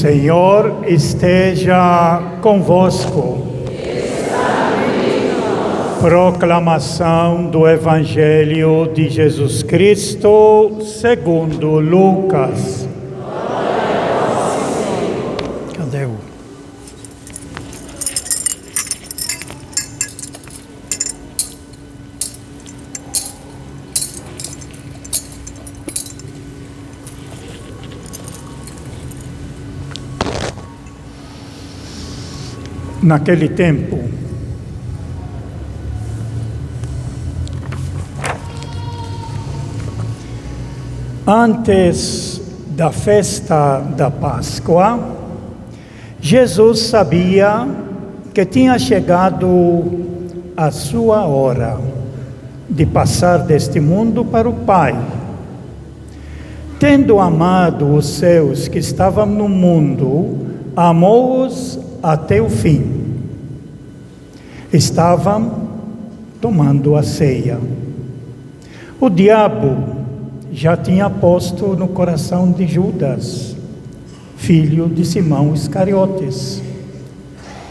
Senhor esteja convosco. Proclamação do Evangelho de Jesus Cristo segundo Lucas. Cadê o? Naquele tempo, antes da festa da Páscoa, Jesus sabia que tinha chegado a sua hora de passar deste mundo para o Pai. Tendo amado os seus que estavam no mundo, amou-os até o fim. Estavam tomando a ceia. O diabo já tinha posto no coração de Judas, filho de Simão Iscariotes.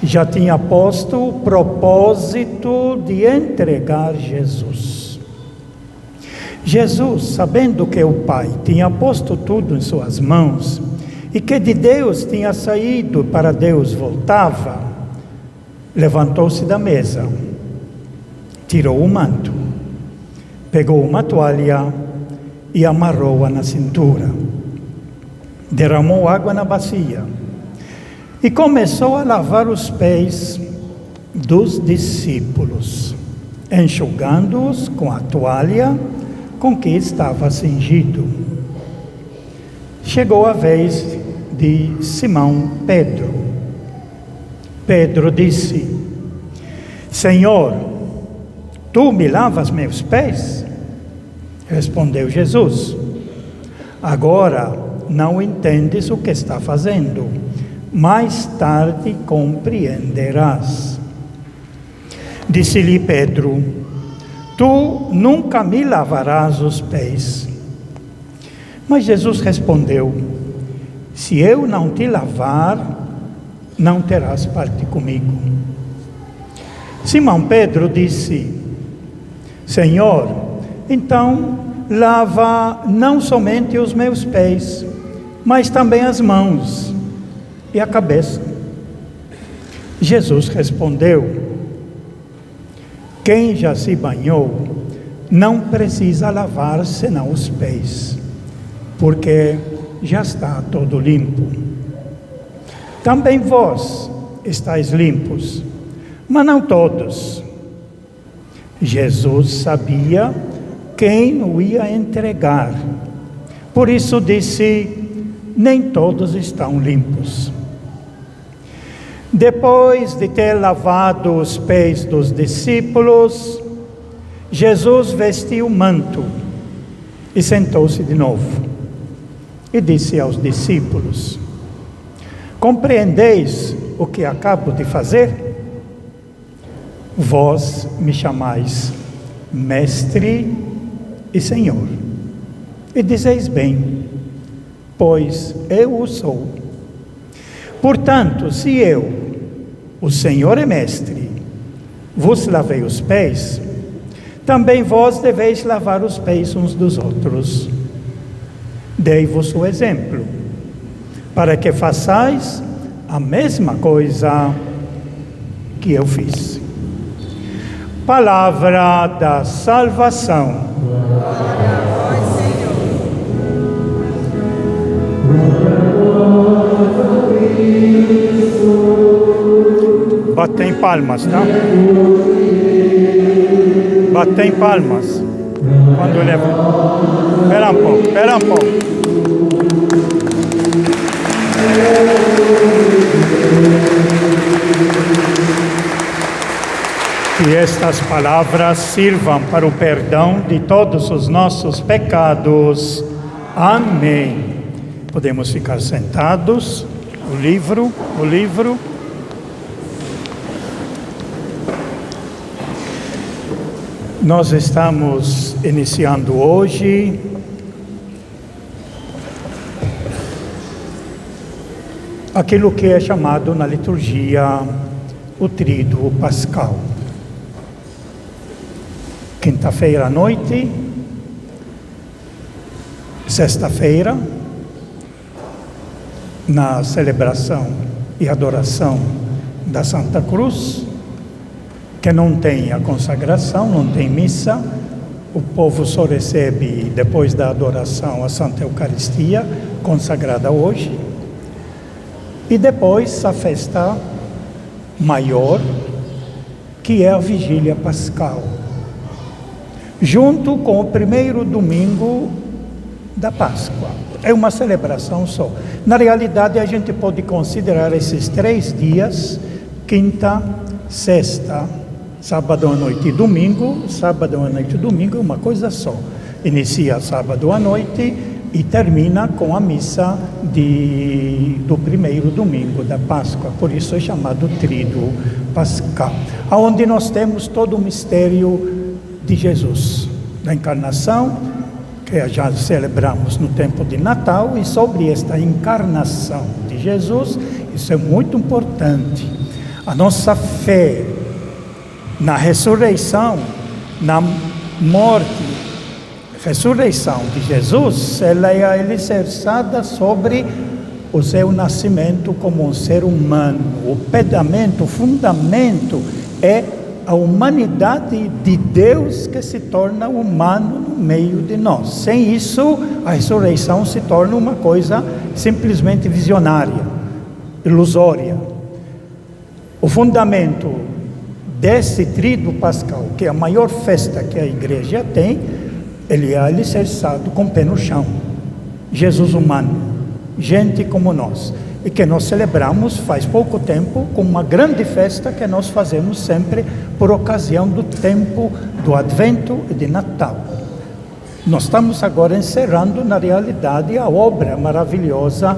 Já tinha posto o propósito de entregar Jesus. Jesus, sabendo que o Pai tinha posto tudo em suas mãos e que de Deus tinha saído, para Deus voltava, levantou-se da mesa, tirou o manto, pegou uma toalha e amarrou-a na cintura, derramou água na bacia e começou a lavar os pés dos discípulos, enxugando-os com a toalha com que estava cingido. Chegou a vez de Simão Pedro. Pedro disse: Senhor, tu me lavas meus pés? Respondeu Jesus: agora não entendes o que está fazendo, mais tarde compreenderás. Disse-lhe Pedro: tu nunca me lavarás os pés. Mas Jesus respondeu: se eu não te lavar, não terás parte comigo. Simão Pedro disse: Senhor, então lava não somente os meus pés, mas também as mãos e a cabeça. Jesus respondeu: quem já se banhou não precisa lavar senão os pés, porque já está todo limpo. Também vós estáis limpos, mas não todos. Jesus sabia quem o ia entregar, por isso disse: nem todos estão limpos. Depois de ter lavado os pés dos discípulos, Jesus vestiu o manto e sentou-se de novo. E disse aos discípulos: compreendeis o que acabo de fazer? Vós me chamais Mestre e Senhor, e dizeis bem, pois eu o sou. Portanto, se eu, o Senhor e Mestre, vos lavei os pés, também vós deveis lavar os pés uns dos outros. Dei-vos o exemplo, para que façais a mesma coisa que eu fiz. Palavra da salvação. Glória a vós, Senhor. Batem palmas, tá? Batem palmas. Quando leva. Espera um pouco. Que estas palavras sirvam para o perdão de todos os nossos pecados. Amém. Podemos ficar sentados. O livro. Nós estamos iniciando hoje aquilo que é chamado na liturgia o Tríduo Pascal. Quinta-feira à noite, sexta-feira, na celebração e adoração da Santa Cruz, que não tem a consagração, não tem missa, o povo só recebe depois da adoração a Santa Eucaristia, consagrada hoje, e depois a festa maior, que é a Vigília Pascal, junto com o primeiro domingo da Páscoa. É uma celebração só. Na realidade, a gente pode considerar esses 3 dias, quinta, sexta, sábado à noite e domingo. Sábado à noite e domingo é uma coisa só. Inicia sábado à noite e termina com a missa do primeiro domingo da Páscoa. Por isso é chamado Tríduo Pascal, onde nós temos todo o mistério de Jesus, da encarnação, que já celebramos no tempo de Natal, e sobre esta encarnação de Jesus, isso é muito importante. A nossa fé na ressurreição, na morte, ressurreição de Jesus, ela é alicerçada sobre o seu nascimento como um ser humano. O pedamento, o fundamento é a humanidade de Deus que se torna humano no meio de nós. Sem isso, a ressurreição se torna uma coisa simplesmente visionária, ilusória. O fundamento desse Tríduo Pascal, que é a maior festa que a igreja tem, ele é alicerçado com o pé no chão. Jesus humano, gente como nós, e que nós celebramos faz pouco tempo com uma grande festa que nós fazemos sempre por ocasião do tempo do Advento e de Natal. Nós estamos agora encerrando, na realidade, a obra maravilhosa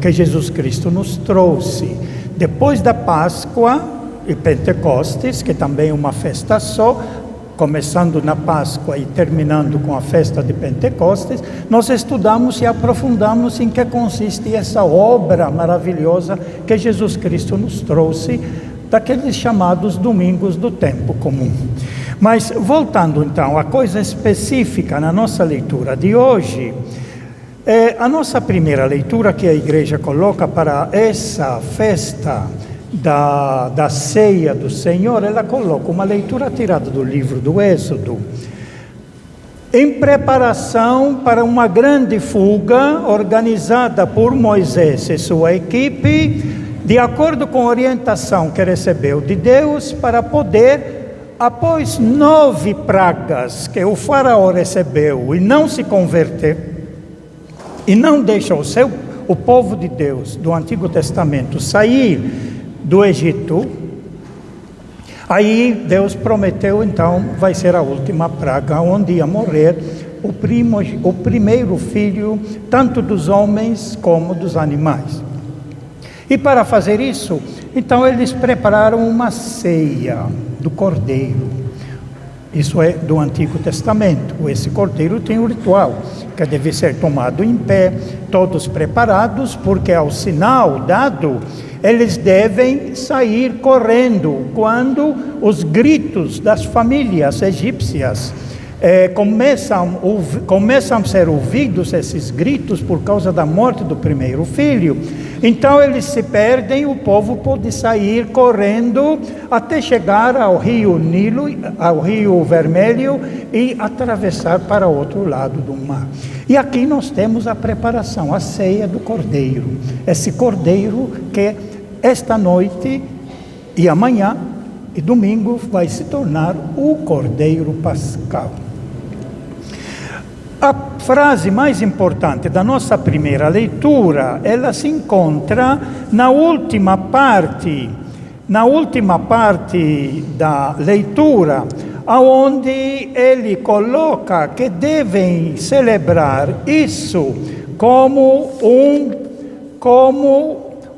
que Jesus Cristo nos trouxe. Depois da Páscoa e Pentecostes, que também é uma festa só, começando na Páscoa e terminando com a festa de Pentecostes, nós estudamos e aprofundamos em que consiste essa obra maravilhosa que Jesus Cristo nos trouxe, daqueles chamados domingos do tempo comum. Mas voltando então à coisa específica na nossa leitura de hoje, a nossa primeira leitura que a igreja coloca para essa festa da ceia do Senhor, ela coloca uma leitura tirada do livro do Êxodo, em preparação para uma grande fuga organizada por Moisés e sua equipe, de acordo com a orientação que recebeu de Deus, para poder, após 9 pragas que o faraó recebeu e não se converter, e não deixa o povo de Deus do Antigo Testamento sair do Egito, aí Deus prometeu, então, vai ser a última praga, onde ia morrer o primeiro filho, tanto dos homens como dos animais. E para fazer isso, então eles prepararam uma ceia do cordeiro. Isso é do Antigo Testamento. Esse cordeiro tem um ritual, que deve ser tomado em pé, todos preparados, porque ao sinal dado, eles devem sair correndo quando os gritos das famílias egípcias começam a ser ouvidos, esses gritos, por causa da morte do primeiro filho. Então eles se perdem, o povo pode sair correndo até chegar ao rio Nilo, ao rio Vermelho, e atravessar para o outro lado do mar. E aqui nós temos a preparação, a ceia do cordeiro. Esse cordeiro que esta noite e amanhã e domingo vai se tornar o Cordeiro Pascal. A frase mais importante da nossa primeira leitura, ela se encontra na última parte da leitura, aonde ele coloca que devem celebrar isso como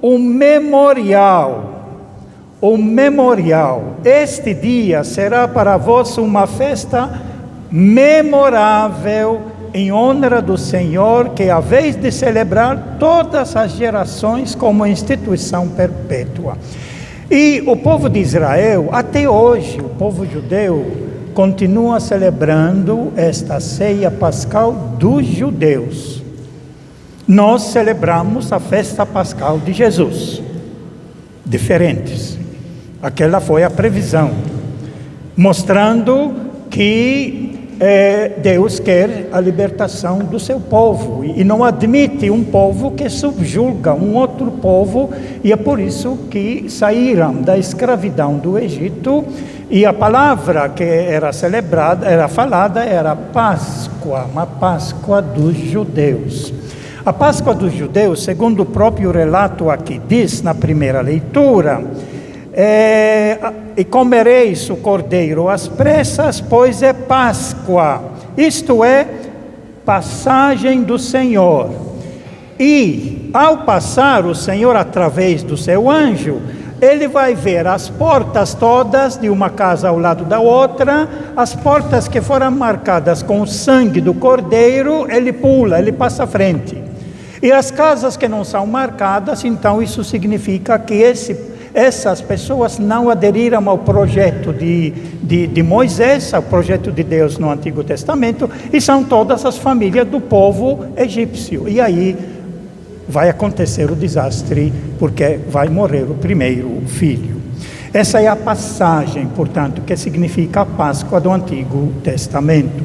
um memorial. Um memorial. Este dia será para vós uma festa memorável em honra do Senhor, que é a vez de celebrar todas as gerações como instituição perpétua. E o povo de Israel, até hoje, o povo judeu, continua celebrando esta ceia pascal dos judeus. Nós celebramos a festa pascal de Jesus, diferentes. Aquela foi a previsão, mostrando que Deus quer a libertação do seu povo e não admite um povo que subjuga um outro povo, e é por isso que saíram da escravidão do Egito. E a palavra que era celebrada, era falada, era Páscoa, uma Páscoa dos judeus. A Páscoa dos judeus, segundo o próprio relato aqui diz na primeira leitura, e comereis o cordeiro às pressas, pois é Páscoa, isto é, passagem do Senhor. E ao passar o Senhor através do seu anjo, ele vai ver as portas todas de uma casa ao lado da outra, as portas que foram marcadas com o sangue do cordeiro, ele pula, ele passa à frente. E as casas que não são marcadas, então isso significa que essas pessoas não aderiram ao projeto de Moisés, ao projeto de Deus no Antigo Testamento, e são todas as famílias do povo egípcio. E aí vai acontecer o desastre, porque vai morrer o primeiro filho. Essa é a passagem, portanto, que significa a Páscoa do Antigo Testamento.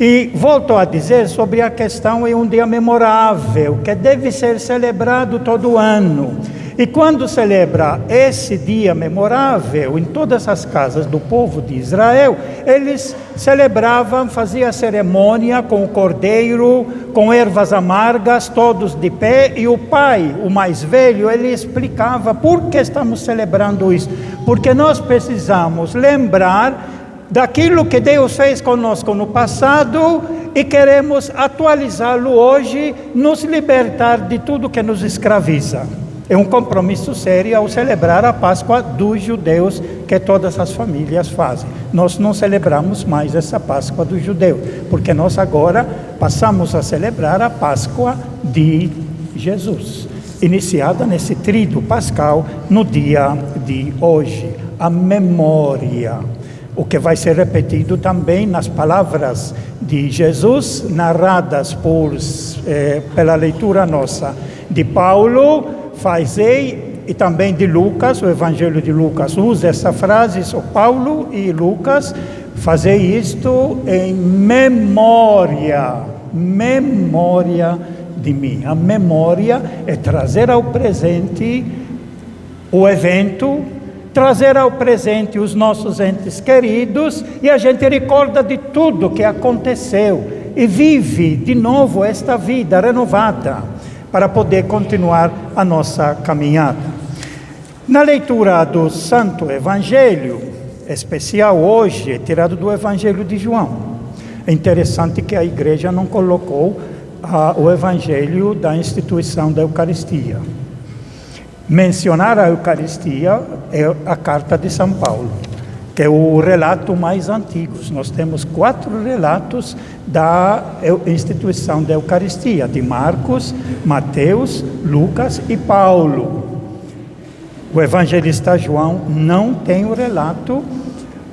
E volto a dizer sobre a questão, é um dia memorável, que deve ser celebrado todo ano. E quando celebra esse dia memorável, em todas as casas do povo de Israel, eles celebravam, faziam a cerimônia com o cordeiro, com ervas amargas, todos de pé, e o pai, o mais velho, ele explicava por que estamos celebrando isso. Porque nós precisamos lembrar daquilo que Deus fez conosco no passado e queremos atualizá-lo hoje, nos libertar de tudo que nos escraviza. É um compromisso sério ao celebrar a Páscoa dos judeus, que todas as famílias fazem. Nós não celebramos mais essa Páscoa dos judeus, porque nós agora passamos a celebrar a Páscoa de Jesus, iniciada nesse tríduo pascal no dia de hoje. A memória, o que vai ser repetido também nas palavras de Jesus, narradas pela leitura nossa de Paulo, fazei, e também de Lucas, o Evangelho de Lucas usa essa frase, são Paulo e Lucas, fazei isto em memória de mim. A memória é trazer ao presente o evento, trazer ao presente os nossos entes queridos, e a gente recorda de tudo que aconteceu e vive de novo esta vida renovada, para poder continuar a nossa caminhada. Na leitura do Santo Evangelho, especial hoje, é tirado do Evangelho de João. É interessante que a igreja não colocou o Evangelho da instituição da Eucaristia. Mencionar a Eucaristia é a carta de São Paulo, que é o relato mais antigo. Nós temos 4 relatos da instituição da Eucaristia, de Marcos, Mateus, Lucas e Paulo. O evangelista João não tem o relato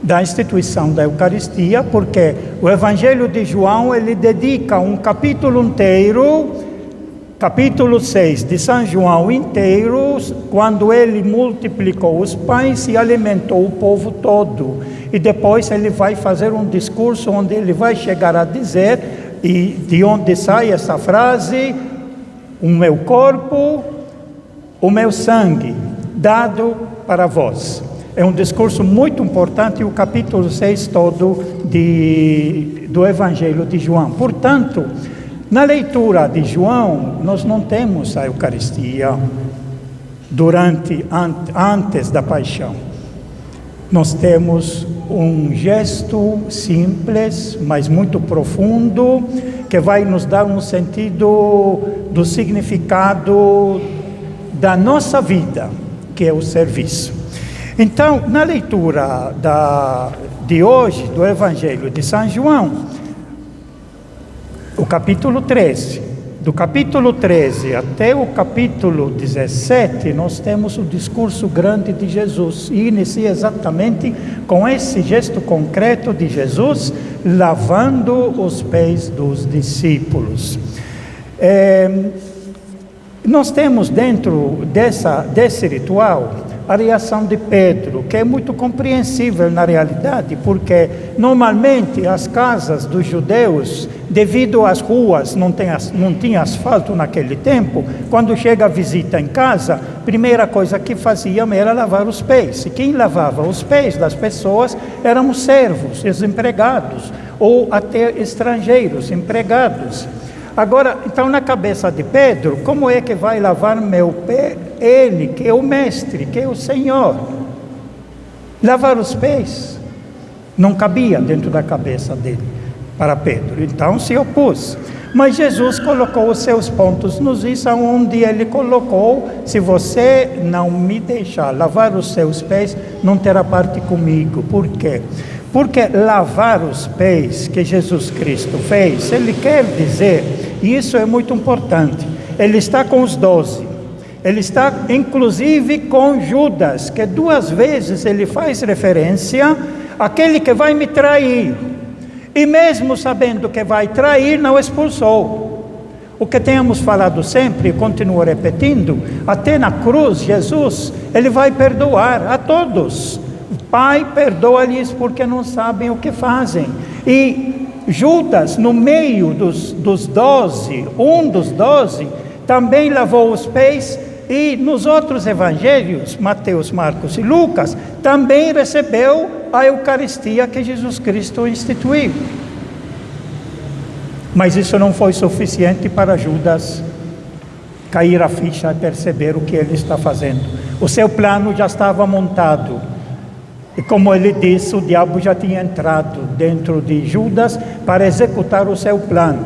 da instituição da Eucaristia, porque o Evangelho de João, ele dedica um capítulo inteiro, capítulo 6 de São João inteiro, quando ele multiplicou os pães e alimentou o povo todo. E depois ele vai fazer um discurso onde ele vai chegar a dizer, e de onde sai essa frase: o meu corpo, o meu sangue, dado para vós. É um discurso muito importante, o capítulo 6 todo do Evangelho de João. Portanto, na leitura de João, nós não temos a Eucaristia antes da paixão. Nós temos um gesto simples, mas muito profundo, que vai nos dar um sentido do significado da nossa vida, que é o serviço. Então, na leitura de hoje, do Evangelho de São João, o capítulo 13. Do capítulo 13 até o capítulo 17, nós temos o discurso grande de Jesus. E inicia exatamente com esse gesto concreto de Jesus, lavando os pés dos discípulos. Nós temos dentro desse ritual a reação de Pedro, que é muito compreensível na realidade, porque normalmente as casas dos judeus, devido às ruas, não tinha asfalto naquele tempo, quando chega a visita em casa, a primeira coisa que faziam era lavar os pés. E quem lavava os pés das pessoas eram os servos, os empregados, ou até estrangeiros empregados. Agora, então, na cabeça de Pedro, como é que vai lavar meu pé? Ele, que é o mestre, que é o Senhor. Lavar os pés não cabia dentro da cabeça dele, para Pedro. Então, se opôs. Mas Jesus colocou os seus pontos nos is, onde ele colocou: se você não me deixar lavar os seus pés, não terá parte comigo. Por quê? Porque lavar os pés que Jesus Cristo fez, ele quer dizer, e isso é muito importante, ele está com os 12, ele está inclusive com Judas, que 2 vezes ele faz referência àquele que vai me trair, e mesmo sabendo que vai trair, não expulsou. O que temos falado sempre, e continuo repetindo, até na cruz, Jesus, ele vai perdoar a todos. Pai, perdoa-lhes porque não sabem o que fazem. E Judas, no meio dos 12, um dos 12, também lavou os pés. E nos outros evangelhos, Mateus, Marcos e Lucas, também recebeu a Eucaristia que Jesus Cristo instituiu. Mas isso não foi suficiente para Judas cair a ficha e perceber o que ele está fazendo. O seu plano já estava montado. E como ele disse, o diabo já tinha entrado dentro de Judas para executar o seu plano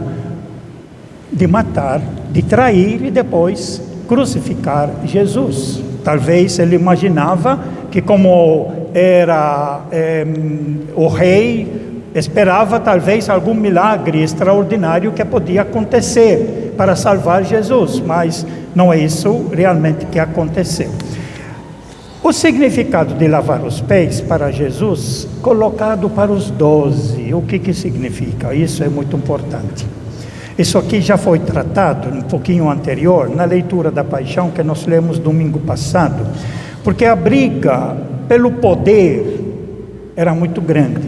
de matar, de trair e depois crucificar Jesus. Talvez ele imaginava que, como era o rei, esperava talvez algum milagre extraordinário que podia acontecer para salvar Jesus, mas não é isso realmente que aconteceu. O significado de lavar os pés para Jesus, colocado para os 12, o que significa? Isso é muito importante. Isso aqui já foi tratado um pouquinho anterior, na leitura da Paixão que nós lemos domingo passado, porque a briga pelo poder era muito grande.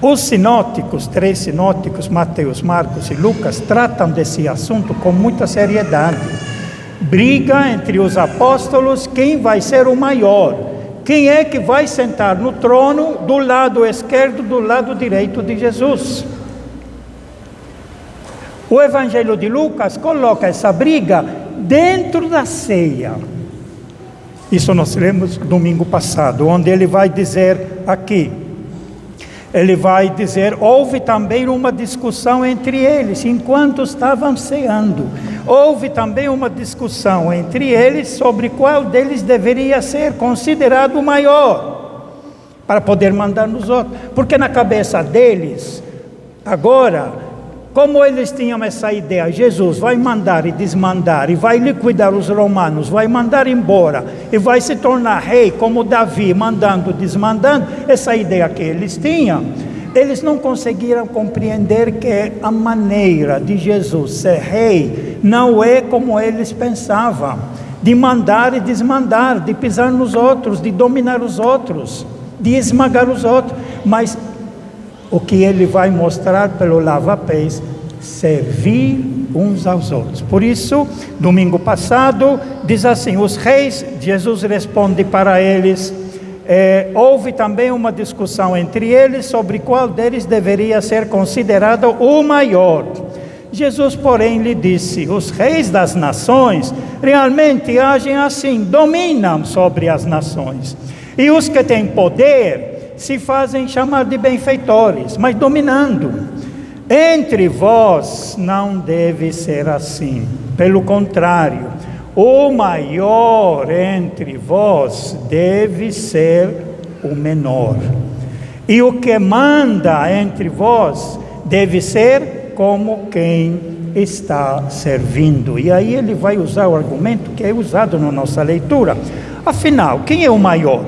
Os sinóticos, 3 sinóticos, Mateus, Marcos e Lucas, tratam desse assunto com muita seriedade. Briga entre os apóstolos, quem vai ser o maior, quem é que vai sentar no trono do lado esquerdo, do lado direito de Jesus. O Evangelho de Lucas coloca essa briga dentro da ceia. Isso nós lemos domingo passado, onde ele vai dizer aqui, ele vai dizer, houve também uma discussão entre eles, enquanto estavam ceando. Houve também uma discussão entre eles sobre qual deles deveria ser considerado o maior, para poder mandar nos outros. Porque na cabeça deles, agora, como eles tinham essa ideia, Jesus vai mandar e desmandar, e vai liquidar os romanos, vai mandar embora, e vai se tornar rei como Davi, mandando, desmandando, essa ideia que eles tinham, eles não conseguiram compreender que a maneira de Jesus ser rei não é como eles pensavam, de mandar e desmandar, de pisar nos outros, de dominar os outros, de esmagar os outros, mas o que ele vai mostrar pelo lava-pés, servir uns aos outros. Por isso, domingo passado, diz assim, os reis, Jesus responde para eles, houve também uma discussão entre eles sobre qual deles deveria ser considerado o maior. Jesus, porém, lhe disse, os reis das nações realmente agem assim, dominam sobre as nações. E os que têm poder se fazem chamar de benfeitores, mas dominando. Entre vós não deve ser assim. Pelo contrário, o maior entre vós deve ser o menor. E o que manda entre vós deve ser como quem está servindo. E aí ele vai usar o argumento que é usado na nossa leitura. Afinal, quem é o maior?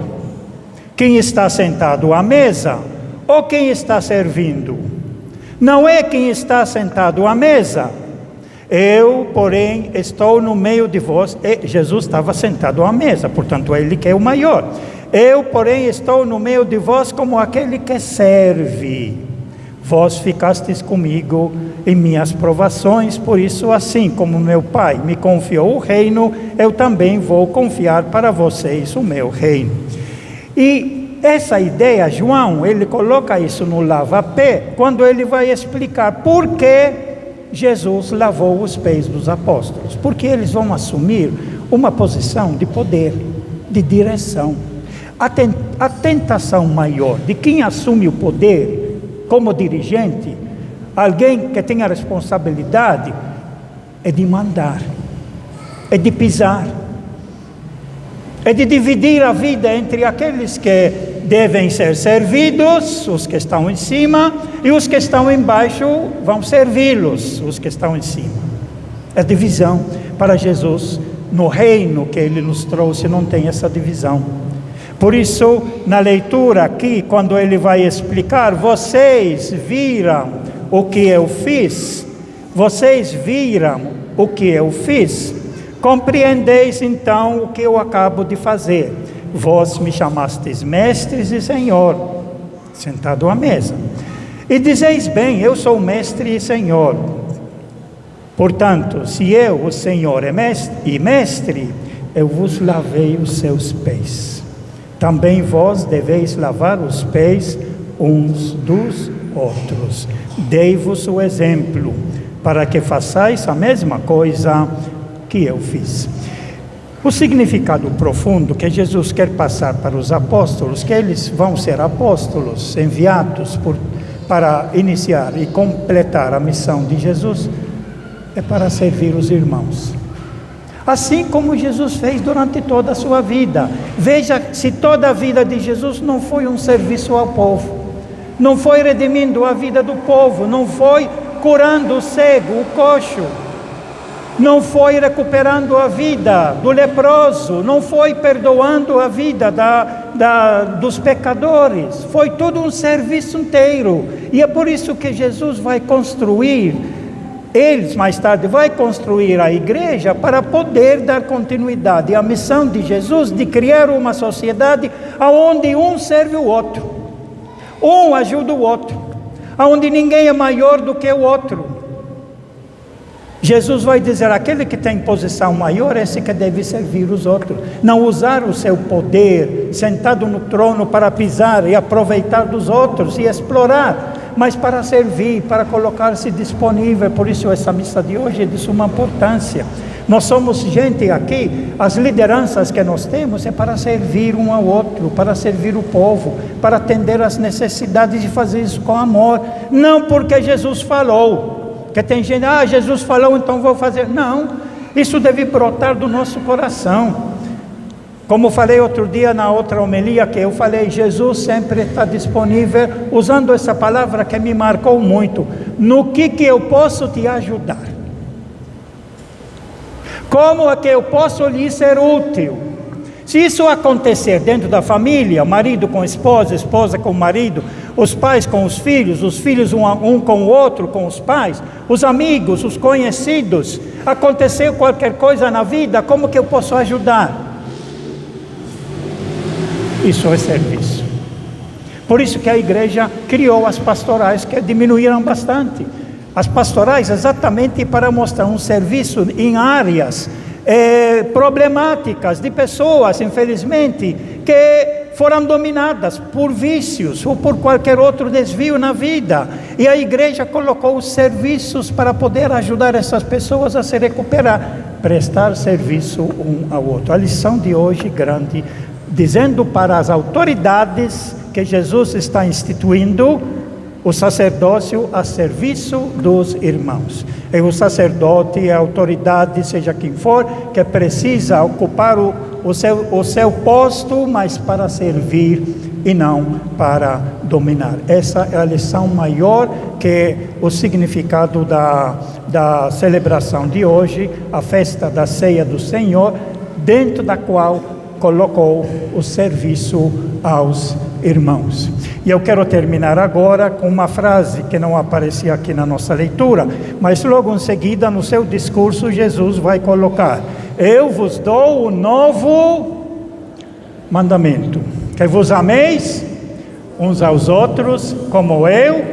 Quem está sentado à mesa ou quem está servindo? Não é quem está sentado à mesa. Eu, porém, estou no meio de vós. Jesus estava sentado à mesa, portanto, é ele que é o maior. Eu, porém, estou no meio de vós como aquele que serve. Vós ficastes comigo em minhas provações, por isso, assim como meu Pai me confiou o reino, eu também vou confiar para vocês o meu reino. E essa ideia, João, ele coloca isso no lava-pé, quando ele vai explicar por que Jesus lavou os pés dos apóstolos. Porque eles vão assumir uma posição de poder, de direção. A tentação maior de quem assume o poder como dirigente, alguém que tem a responsabilidade, é de mandar, é de pisar, é de dividir a vida entre aqueles que devem ser servidos, os que estão em cima, e os que estão embaixo vão servi-los, os que estão em cima. É divisão. Para Jesus, no reino que ele nos trouxe, não tem essa divisão. Por isso, na leitura aqui, quando ele vai explicar, vocês viram o que eu fiz, vocês viram o que eu fiz, compreendeis então o que eu acabo de fazer. Vós me chamastes mestres e senhor, sentado à mesa. E dizeis bem, eu sou mestre e senhor. Portanto, se eu, o Senhor, e mestre, eu vos lavei os seus pés. Também vós deveis lavar os pés uns dos outros. Dei-vos o exemplo, para que façais a mesma coisa que eu fiz. O significado profundo que Jesus quer passar para os apóstolos, que eles vão ser apóstolos enviados para iniciar e completar a missão de Jesus, é para servir os irmãos. Assim como Jesus fez durante toda a sua vida. Veja se toda a vida de Jesus não foi um serviço ao povo, não foi redimindo a vida do povo, não foi curando o cego, o coxo, não foi recuperando a vida do leproso, não foi perdoando a vida dos pecadores, foi tudo um serviço inteiro. E é por isso que Jesus vai construir, eles mais tarde vai construir a igreja para poder dar continuidade à missão de Jesus de criar uma sociedade onde um serve o outro, um ajuda o outro, onde ninguém é maior do que o outro. Jesus vai dizer, aquele que tem posição maior, esse que deve servir os outros. Não usar o seu poder, sentado no trono para pisar e aproveitar dos outros e explorar, mas para servir, para colocar-se disponível. Por isso essa missa de hoje é de suma importância. Nós somos gente aqui, as lideranças que nós temos é para servir um ao outro, para servir o povo, para atender às necessidades e fazer isso com amor. Não porque Jesus falou, que tem gente, Jesus falou, então vou fazer. Não, isso deve brotar do nosso coração. Como falei outro dia na outra homilia que eu falei, Jesus sempre está disponível, usando essa palavra que me marcou muito. No que eu posso te ajudar? Como é que eu posso lhe ser útil? Se isso acontecer dentro da família, marido com esposa, esposa com marido, os pais com os filhos um com o outro, com os pais, os amigos, os conhecidos, aconteceu qualquer coisa na vida, como que eu posso ajudar? Isso é serviço. Por isso que a igreja criou as pastorais, que diminuíram bastante. As pastorais exatamente para mostrar um serviço em áreas problemáticas de pessoas, infelizmente, que foram dominadas por vícios ou por qualquer outro desvio na vida. E a igreja colocou os serviços para poder ajudar essas pessoas a se recuperar, prestar serviço um ao outro. A lição de hoje grande, dizendo para as autoridades que Jesus está instituindo o sacerdócio a serviço dos irmãos. É o sacerdote, a autoridade, seja quem for, que precisa ocupar o seu posto, mas para servir e não para dominar. Essa é a lição maior, que é o significado da celebração de hoje, a festa da ceia do Senhor, dentro da qual colocou o serviço aos irmãos. E eu quero terminar agora com uma frase que não aparecia aqui na nossa leitura, mas logo em seguida, no seu discurso, Jesus vai colocar: eu vos dou um novo mandamento, que vos ameis uns aos outros como eu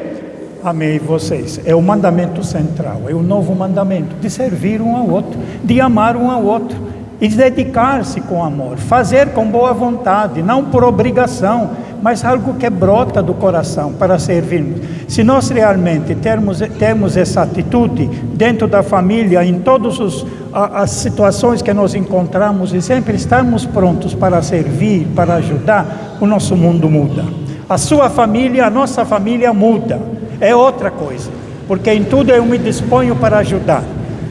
amei vocês. É o mandamento central, é o novo mandamento, de servir um ao outro, de amar um ao outro, e de dedicar-se com amor, fazer com boa vontade, não por obrigação, mas algo que brota do coração para servirmos. Se nós realmente temos essa atitude dentro da família, em todas as situações que nós encontramos, e sempre estamos prontos para servir, para ajudar, o nosso mundo muda. A sua família, a nossa família muda. É outra coisa, porque em tudo eu me disponho para ajudar,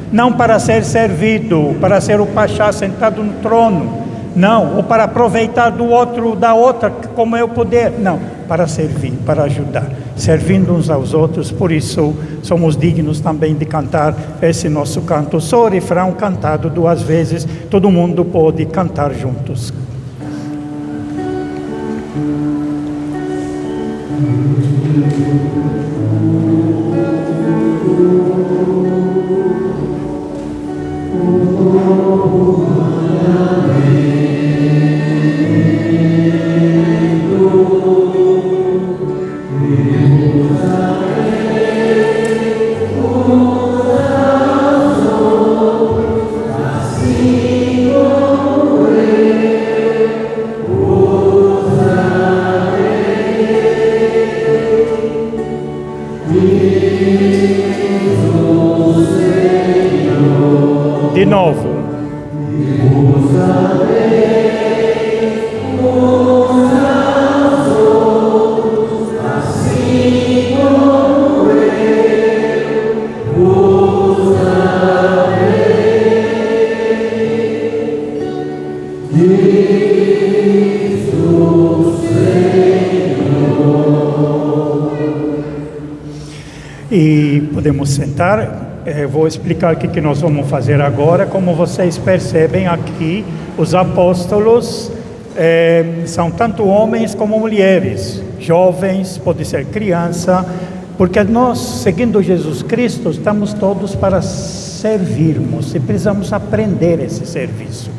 não para ser servido, para ser o pachá sentado no trono, não, ou para aproveitar do outro, da outra, como eu puder, não, para servir, para ajudar, servindo uns aos outros. Por isso somos dignos também de cantar esse nosso canto, só o refrão cantado 2 vezes, todo mundo pode cantar juntos. De novo. E podemos sentar. Vou explicar o que nós vamos fazer agora. Como vocês percebem aqui, os apóstolos são tanto homens como mulheres, jovens, pode ser criança, porque nós, seguindo Jesus Cristo, estamos todos para servirmos e precisamos aprender esse serviço.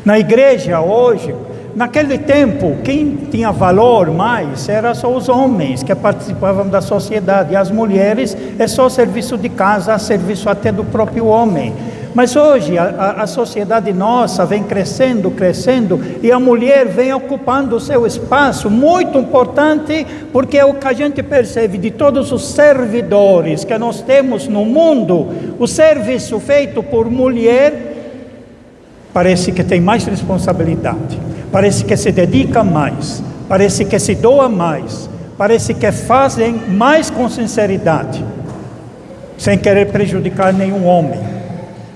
Na igreja hoje, naquele tempo, quem tinha valor mais era só os homens que participavam da sociedade, e as mulheres é só serviço de casa, serviço até do próprio homem. Mas hoje a sociedade nossa vem crescendo, e a mulher vem ocupando o seu espaço, muito importante, porque é o que a gente percebe de todos os servidores que nós temos no mundo, o serviço feito por mulher parece que tem mais responsabilidade, parece que se dedica mais, parece que se doa mais, parece que fazem mais com sinceridade, sem querer prejudicar nenhum homem.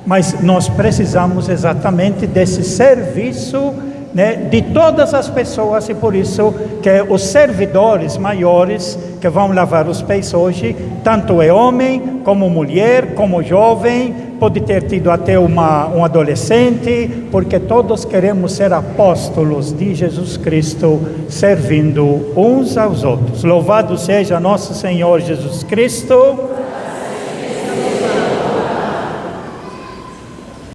Mas nós precisamos exatamente desse serviço, né, de todas as pessoas, e por isso que os servidores maiores que vão lavar os pés hoje, tanto é homem, como mulher, como jovem, pode ter tido até um adolescente, porque todos queremos ser apóstolos de Jesus Cristo, servindo uns aos outros. Louvado seja nosso Senhor Jesus Cristo.